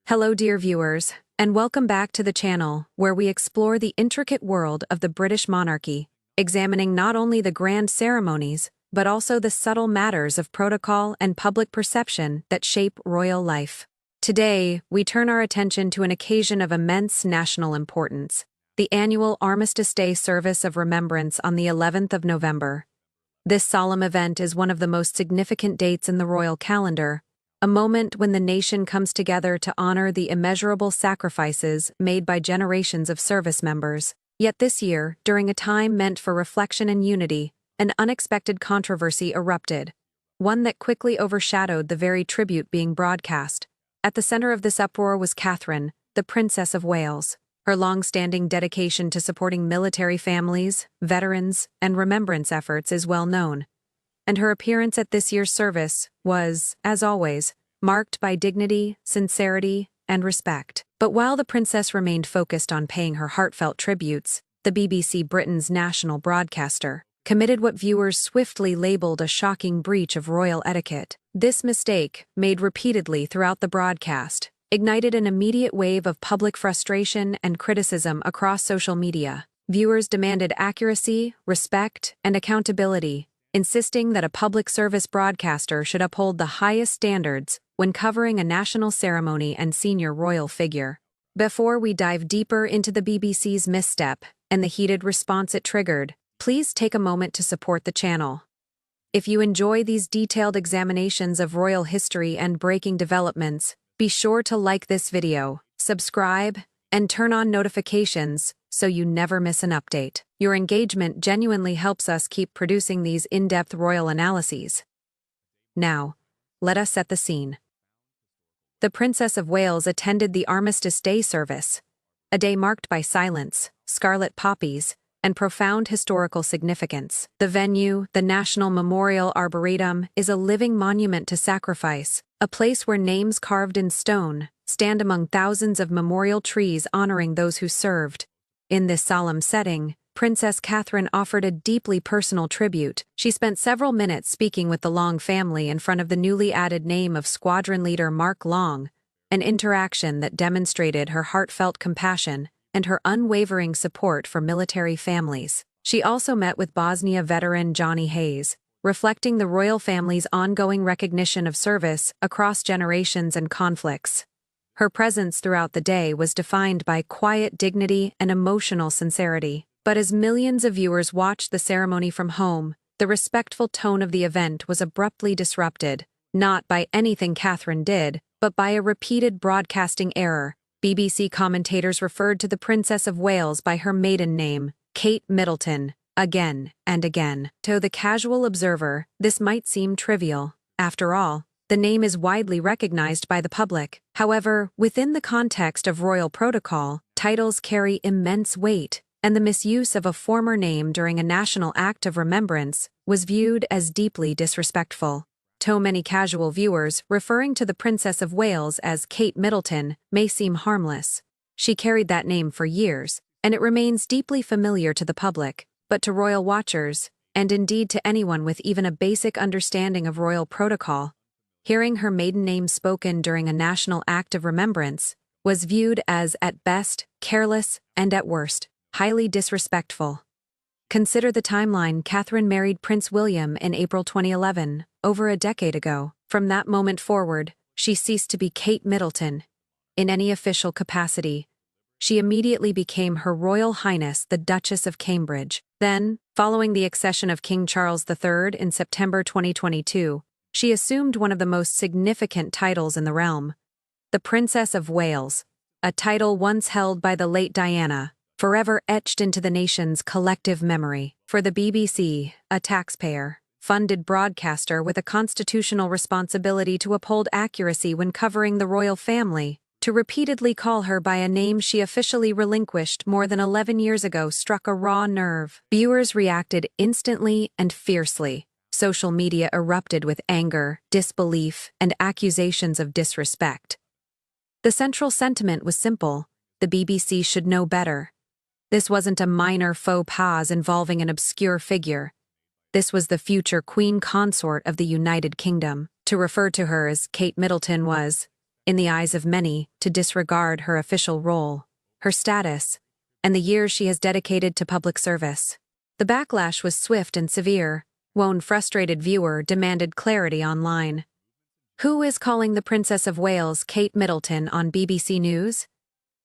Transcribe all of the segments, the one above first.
Hello dear viewers, and welcome back to the channel where we explore the intricate world of the British monarchy, examining not only the grand ceremonies, but also the subtle matters of protocol and public perception that shape royal life. Today, we turn our attention to an occasion of immense national importance, the annual Armistice Day service of Remembrance on the 11th of November. This solemn event is one of the most significant dates in the royal calendar, a moment when the nation comes together to honor the immeasurable sacrifices made by generations of service members. Yet this year, during a time meant for reflection and unity, an unexpected controversy erupted, one that quickly overshadowed the very tribute being broadcast. At the center of this uproar was Catherine, the Princess of Wales. Her long-standing dedication to supporting military families, veterans, and remembrance efforts is well known, and her appearance at this year's service was, as always, marked by dignity, sincerity, and respect. But while the princess remained focused on paying her heartfelt tributes, the BBC, Britain's national broadcaster, committed what viewers swiftly labeled a shocking breach of royal etiquette. This mistake, made repeatedly throughout the broadcast, ignited an immediate wave of public frustration and criticism across social media. Viewers demanded accuracy, respect, and accountability, insisting that a public service broadcaster should uphold the highest standards when covering a national ceremony and senior royal figure. Before we dive deeper into the BBC's misstep and the heated response it triggered, please take a moment to support the channel. If you enjoy these detailed examinations of royal history and breaking developments, be sure to like this video, subscribe, and turn on notifications so you never miss an update. Your engagement genuinely helps us keep producing these in-depth royal analyses. Now, let us set the scene. The Princess of Wales attended the Armistice Day service, a day marked by silence, scarlet poppies, and profound historical significance. The venue, the National Memorial Arboretum, is a living monument to sacrifice, a place where names carved in stone stand among thousands of memorial trees honoring those who served. In this solemn setting, Princess Catherine offered a deeply personal tribute. She spent several minutes speaking with the Long family in front of the newly added name of Squadron Leader Mark Long, an interaction that demonstrated her heartfelt compassion and her unwavering support for military families. She also met with Bosnia veteran Johnny Hayes, reflecting the royal family's ongoing recognition of service across generations and conflicts. Her presence throughout the day was defined by quiet dignity and emotional sincerity. But as millions of viewers watched the ceremony from home, the respectful tone of the event was abruptly disrupted, not by anything Catherine did, but by a repeated broadcasting error. BBC commentators referred to the Princess of Wales by her maiden name, Kate Middleton, again and again. To the casual observer, this might seem trivial. After all, the name is widely recognized by the public. However, within the context of royal protocol, titles carry immense weight, and the misuse of a former name during a national act of remembrance was viewed as deeply disrespectful. To many casual viewers, referring to the Princess of Wales as Kate Middleton may seem harmless. She carried that name for years, and it remains deeply familiar to the public, but to royal watchers, and indeed to anyone with even a basic understanding of royal protocol, hearing her maiden name spoken during a national act of remembrance was viewed as, at best, careless, and at worst, highly disrespectful. Consider the timeline. Catherine married Prince William in April 2011, over a decade ago. From that moment forward, she ceased to be Kate Middleton in any official capacity. She immediately became Her Royal Highness the Duchess of Cambridge. Then, following the accession of King Charles III in September 2022, she assumed one of the most significant titles in the realm, the Princess of Wales, a title once held by the late Diana, forever etched into the nation's collective memory. For the BBC, a taxpayer-funded broadcaster with a constitutional responsibility to uphold accuracy when covering the royal family, to repeatedly call her by a name she officially relinquished more than 11 years ago struck a raw nerve. Viewers reacted instantly and fiercely. Social media erupted with anger, disbelief, and accusations of disrespect. The central sentiment was simple: the BBC should know better. This wasn't a minor faux pas involving an obscure figure. This was the future Queen Consort of the United Kingdom. To refer to her as Kate Middleton was, in the eyes of many, to disregard her official role, her status, and the years she has dedicated to public service. The backlash was swift and severe. One frustrated viewer demanded clarity online. Who is calling the Princess of Wales Kate Middleton on BBC News?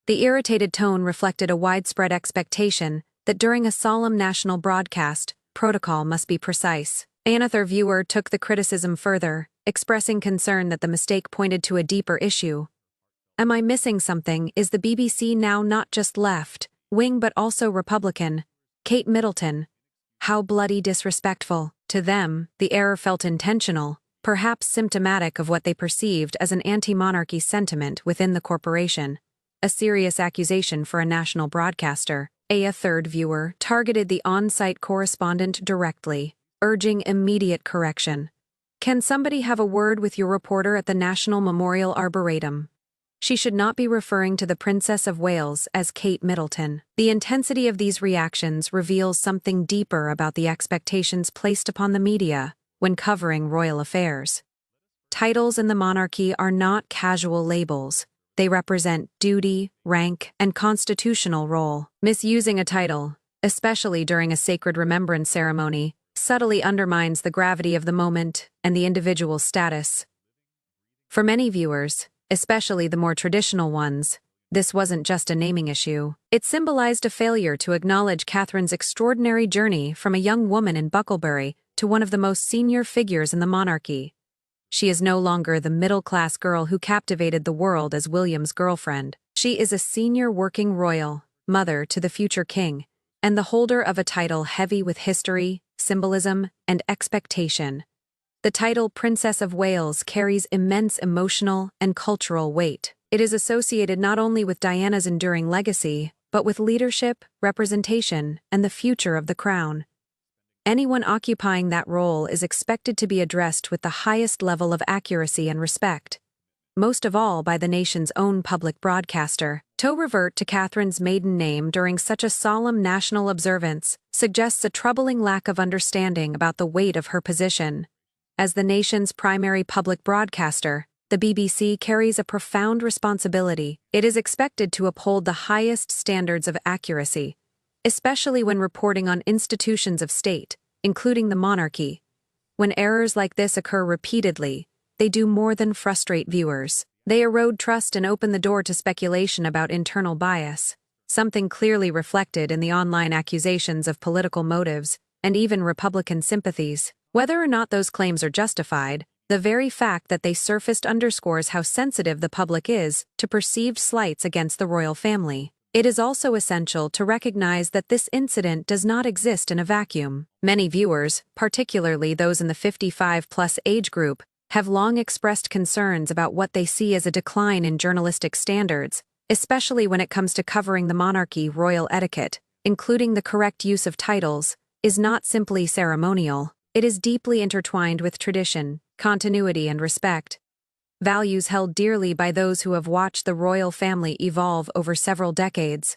The irritated tone reflected a widespread expectation that during a solemn national broadcast, protocol must be precise. Another viewer took the criticism further, expressing concern that the mistake pointed to a deeper issue. Am I missing something? Is the BBC now not just left wing but also Republican? Kate Middleton. How bloody disrespectful. To them, the error felt intentional, perhaps symptomatic of what they perceived as an anti-monarchy sentiment within the corporation. A serious accusation for a national broadcaster. A third viewer targeted the on-site correspondent directly, urging immediate correction. Can somebody have a word with your reporter at the National Memorial Arboretum? She should not be referring to the Princess of Wales as Kate Middleton. The intensity of these reactions reveals something deeper about the expectations placed upon the media when covering royal affairs. Titles in the monarchy are not casual labels. They represent duty, rank, and constitutional role. Misusing a title, especially during a sacred remembrance ceremony, subtly undermines the gravity of the moment and the individual's status. For many viewers, especially the more traditional ones, this wasn't just a naming issue. It symbolized a failure to acknowledge Catherine's extraordinary journey from a young woman in Bucklebury to one of the most senior figures in the monarchy. She is no longer the middle-class girl who captivated the world as William's girlfriend. She is a senior working royal, mother to the future king, and the holder of a title heavy with history, symbolism, and expectation. The title Princess of Wales carries immense emotional and cultural weight. It is associated not only with Diana's enduring legacy, but with leadership, representation, and the future of the crown. Anyone occupying that role is expected to be addressed with the highest level of accuracy and respect, most of all by the nation's own public broadcaster. To revert to Catherine's maiden name during such a solemn national observance suggests a troubling lack of understanding about the weight of her position. As the nation's primary public broadcaster, the BBC carries a profound responsibility. It is expected to uphold the highest standards of accuracy, especially when reporting on institutions of state, including the monarchy. When errors like this occur repeatedly, they do more than frustrate viewers. They erode trust and open the door to speculation about internal bias, something clearly reflected in the online accusations of political motives and even Republican sympathies. Whether or not those claims are justified, the very fact that they surfaced underscores how sensitive the public is to perceived slights against the royal family. It is also essential to recognize that this incident does not exist in a vacuum. Many viewers, particularly those in the 55-plus age group, have long expressed concerns about what they see as a decline in journalistic standards, especially when it comes to covering the monarchy. Royal etiquette, including the correct use of titles, is not simply ceremonial. It is deeply intertwined with tradition, continuity, and respect, values held dearly by those who have watched the royal family evolve over several decades.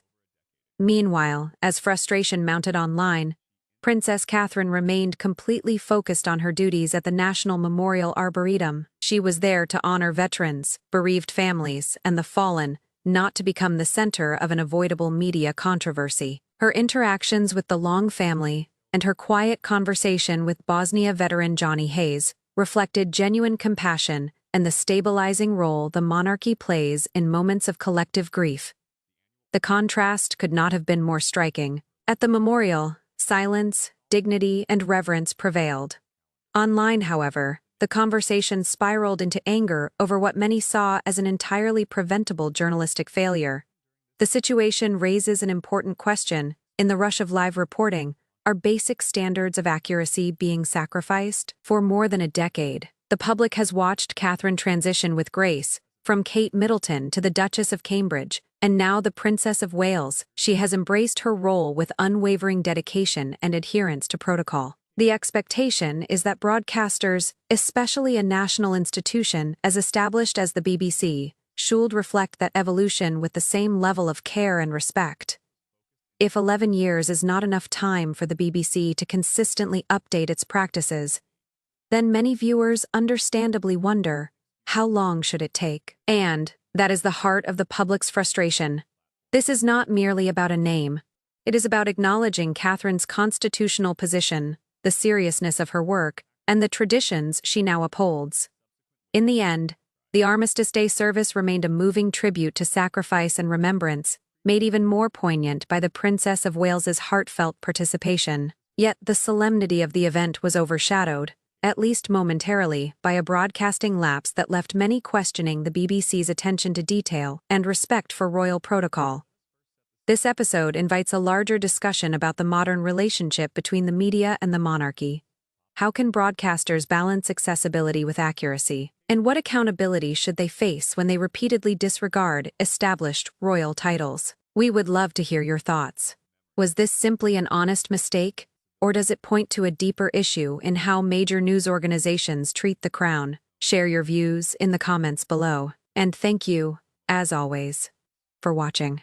Meanwhile, as frustration mounted online, Princess Catherine remained completely focused on her duties at the National Memorial Arboretum. She was there to honor veterans, bereaved families, and the fallen, not to become the center of an avoidable media controversy. Her interactions with the Long family and her quiet conversation with Bosnia veteran Johnny Hayes reflected genuine compassion and the stabilizing role the monarchy plays in moments of collective grief. The contrast could not have been more striking. At the memorial, silence, dignity, and reverence prevailed. Online, however, the conversation spiraled into anger over what many saw as an entirely preventable journalistic failure. The situation raises an important question. In the rush of live reporting, are basic standards of accuracy being sacrificed? For more than a decade, the public has watched Catherine transition with grace, from Kate Middleton to the Duchess of Cambridge, and now the Princess of Wales. She has embraced her role with unwavering dedication and adherence to protocol. The expectation is that broadcasters, especially a national institution as established as the BBC, should reflect that evolution with the same level of care and respect. If 11 years is not enough time for the BBC to consistently update its practices, then many viewers understandably wonder, How long should it take? And that is the heart of the public's frustration. This is not merely about a name. It is about acknowledging Catherine's constitutional position, the seriousness of her work, and the traditions she now upholds. In the end, the Armistice Day service remained a moving tribute to sacrifice and remembrance, made even more poignant by the Princess of Wales's heartfelt participation. Yet the solemnity of the event was overshadowed, at least momentarily, by a broadcasting lapse that left many questioning the BBC's attention to detail and respect for royal protocol. This episode invites a larger discussion about the modern relationship between the media and the monarchy. How can broadcasters balance accessibility with accuracy? And what accountability should they face when they repeatedly disregard established royal titles? We would love to hear your thoughts. Was this simply an honest mistake? Or does it point to a deeper issue in how major news organizations treat the crown? Share your views in the comments below. And thank you, as always, for watching.